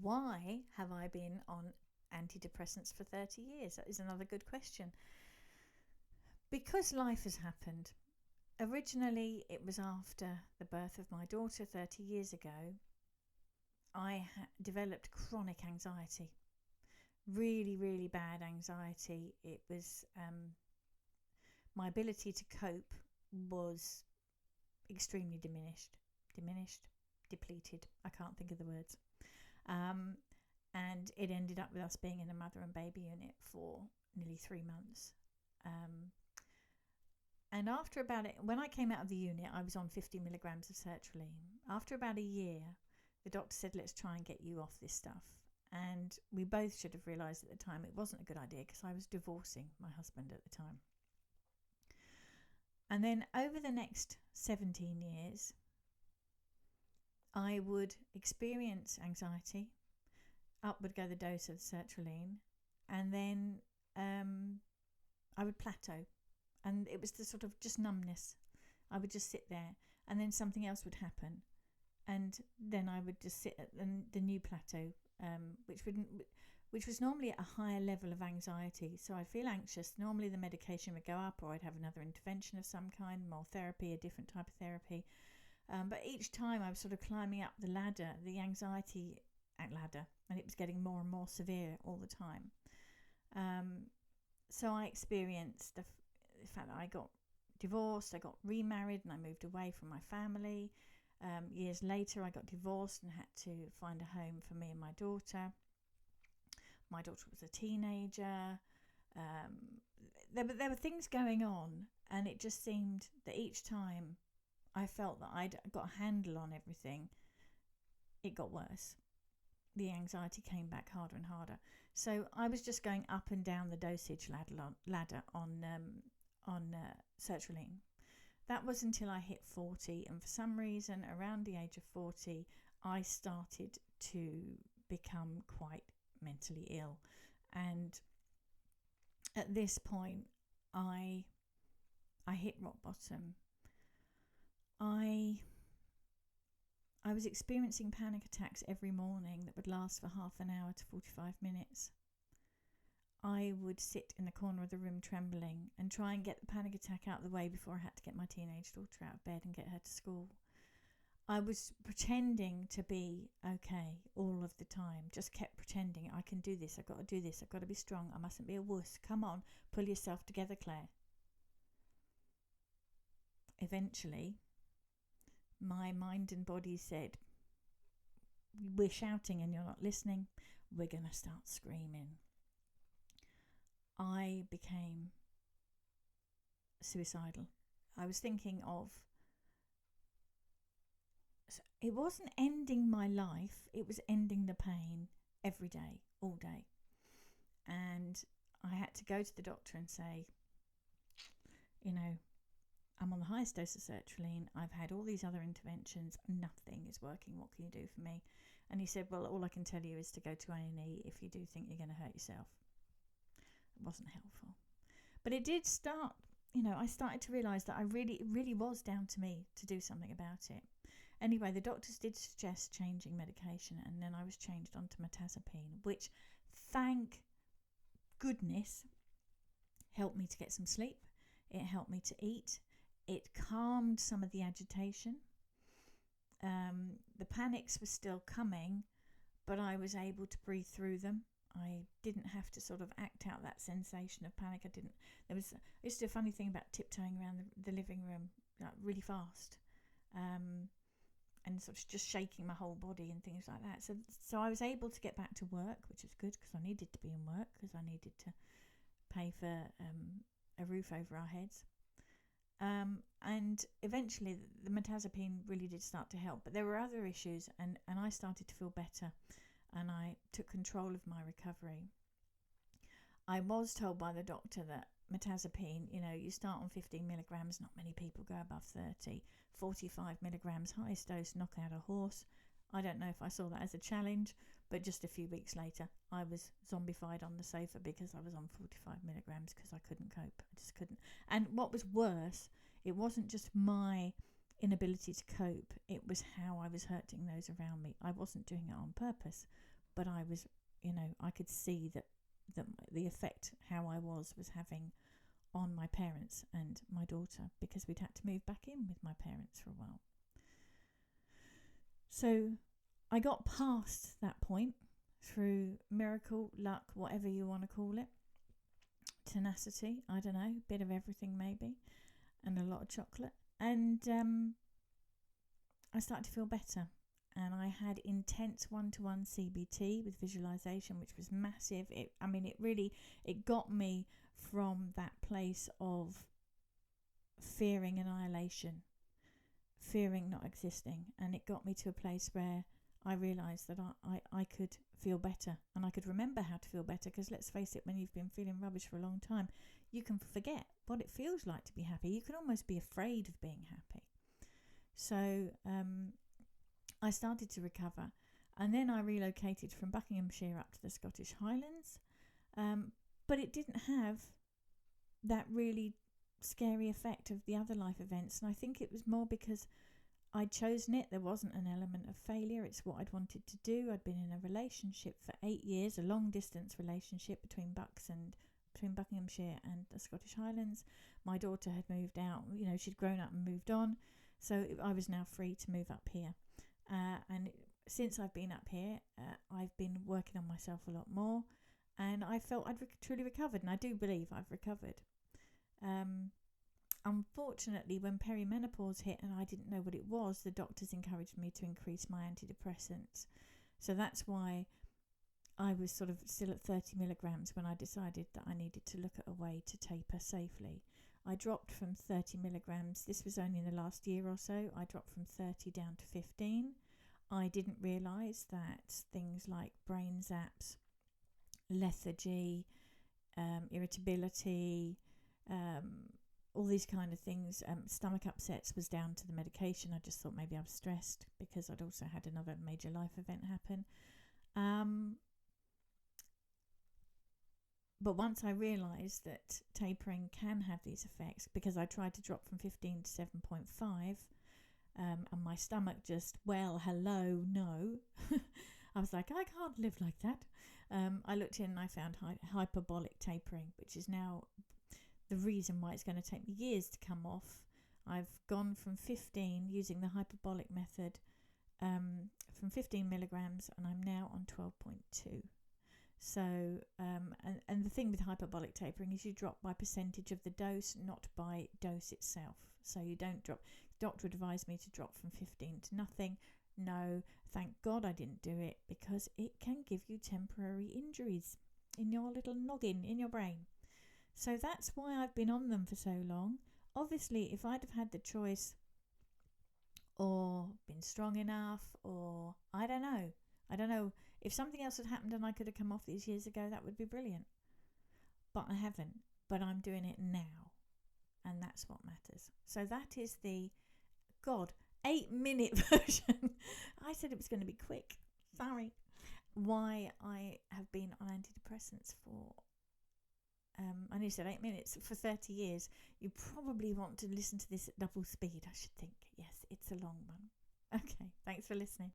why have I been on antidepressants for 30 years? That is another good question. Because life has happened. Originally, it was after the birth of my daughter 30 years ago. I developed chronic anxiety, really, really bad anxiety. It was my ability to cope was extremely diminished, depleted. I can't think of the words. And it ended up with us being in a mother and baby unit for nearly 3 months. And after about it, when I came out of the unit, I was on 50 milligrams of sertraline. After about a year, the doctor said, let's try and get you off this stuff. And we both should have realised at the time it wasn't a good idea, because I was divorcing my husband at the time. And then over the next 17 years, I would experience anxiety. Up would go the dose of sertraline. And then I would plateau. And it was the sort of just numbness. I would just sit there, and then something else would happen. And then I would just sit at the new plateau, which was normally at a higher level of anxiety. So I'd feel anxious. Normally the medication would go up, or I'd have another intervention of some kind, more therapy, a different type of therapy. But each time I was sort of climbing up the ladder, the anxiety ladder, and it was getting more and more severe all the time. So I experienced the fact that I got divorced, I got remarried, and I moved away from my family. Years later, I got divorced and had to find a home for me and my daughter. My daughter was a teenager. There were things going on, and it just seemed that each time I felt that I'd got a handle on everything, it got worse. The anxiety came back harder and harder. So I was just going up and down the dosage ladder on sertraline. That was until I hit 40, and for some reason around the age of 40 I started to become quite mentally ill, and at this point I hit rock bottom. I was experiencing panic attacks every morning that would last for half an hour to 45 minutes. I would sit in the corner of the room trembling and try and get the panic attack out of the way before I had to get my teenage daughter out of bed and get her to school. I was pretending to be okay all of the time, just kept pretending I can do this, I've got to do this, I've got to be strong, I mustn't be a wuss, come on, pull yourself together, Claire. Eventually, my mind and body said, we're shouting and you're not listening, we're going to start screaming. I became suicidal. I was thinking of, it wasn't ending my life, it was ending the pain every day, all day. And I had to go to the doctor and say, I'm on the highest dose of sertraline, I've had all these other interventions, nothing is working, what can you do for me? And he said, well, all I can tell you is to go to A&E if you do think you're going to hurt yourself. It wasn't helpful. But it did start, I started to realise that it really was down to me to do something about it. Anyway, the doctors did suggest changing medication, and then I was changed onto mirtazapine, which, thank goodness, helped me to get some sleep. It helped me to eat. It calmed some of the agitation. The panics were still coming, but I was able to breathe through them. I didn't have to sort of act out that sensation of panic. I used to do a funny thing about tiptoeing around the living room, really fast, and sort of just shaking my whole body and things like that. So I was able to get back to work, which was good, because I needed to be in work, because I needed to pay for a roof over our heads. And eventually the mirtazapine really did start to help, but there were other issues, and I started to feel better, and I took control of my recovery. I was told by the doctor that mirtazapine, you start on 15 milligrams, not many people go above 30, 45 milligrams, highest dose, knock out a horse. I don't know if I saw that as a challenge, but just a few weeks later, I was zombified on the sofa because I was on 45 milligrams because I couldn't cope. I just couldn't. And what was worse, it wasn't just my inability to cope, it was how I was hurting those around me. I wasn't doing it on purpose, but I was, I could see that the effect how I was having on my parents and my daughter, because we'd had to move back in with my parents for a while. So I got past that point through miracle, luck, whatever you want to call it, tenacity, I don't know, bit of everything maybe, and a lot of chocolate. And I started to feel better. And I had intense one-to-one CBT with visualization, which was massive. It got me from that place of fearing annihilation, fearing not existing. And it got me to a place where I realised that I could feel better, and I could remember how to feel better, because let's face it, when you've been feeling rubbish for a long time, you can forget what it feels like to be happy. You can almost be afraid of being happy. So I started to recover, and then I relocated from Buckinghamshire up to the Scottish Highlands, but it didn't have that really scary effect of the other life events, and I think it was more because I'd chosen it. There wasn't an element of failure. It's what I'd wanted to do. I'd been in a relationship for 8 years, a long distance relationship between Buckinghamshire and the Scottish Highlands. My daughter had moved out, she'd grown up and moved on, so I was now free to move up here. And since I've been up here, I've been working on myself a lot more, and I felt I'd truly recovered, and I do believe I've recovered. Unfortunately, when perimenopause hit and I didn't know what it was, the doctors encouraged me to increase my antidepressants. So that's why I was sort of still at 30 milligrams when I decided that I needed to look at a way to taper safely. I dropped from 30 milligrams. This was only in the last year or so. I dropped from 30 down to 15. I didn't realise that things like brain zaps, lethargy, irritability, all these kind of things, stomach upsets, was down to the medication. I just thought maybe I was stressed because I'd also had another major life event happen. But once I realised that tapering can have these effects, because I tried to drop from 15 to 7.5, and my stomach just, hello, no. I was like, I can't live like that. I looked in and I found hyperbolic tapering, which is now the reason why it's going to take me years to come off. I've gone from 15, using the hyperbolic method, from 15 milligrams, and I'm now on 12.2. So, and the thing with hyperbolic tapering is you drop by percentage of the dose, not by dose itself. So you don't drop. Doctor advised me to drop from 15 to nothing. No, thank God I didn't do it, because it can give you temporary injuries in your little noggin, in your brain. So that's why I've been on them for so long. Obviously, if I'd have had the choice, or been strong enough, or I don't know, if something else had happened and I could have come off these years ago, that would be brilliant. But I haven't. But I'm doing it now, and that's what matters. So that is the 8-minute version. I said it was going to be quick. Sorry. Why I have been on antidepressants for I nearly said 8 minutes, for 30 years. You probably want to listen to this at double speed, I should think. Yes, it's a long one. Okay, thanks for listening.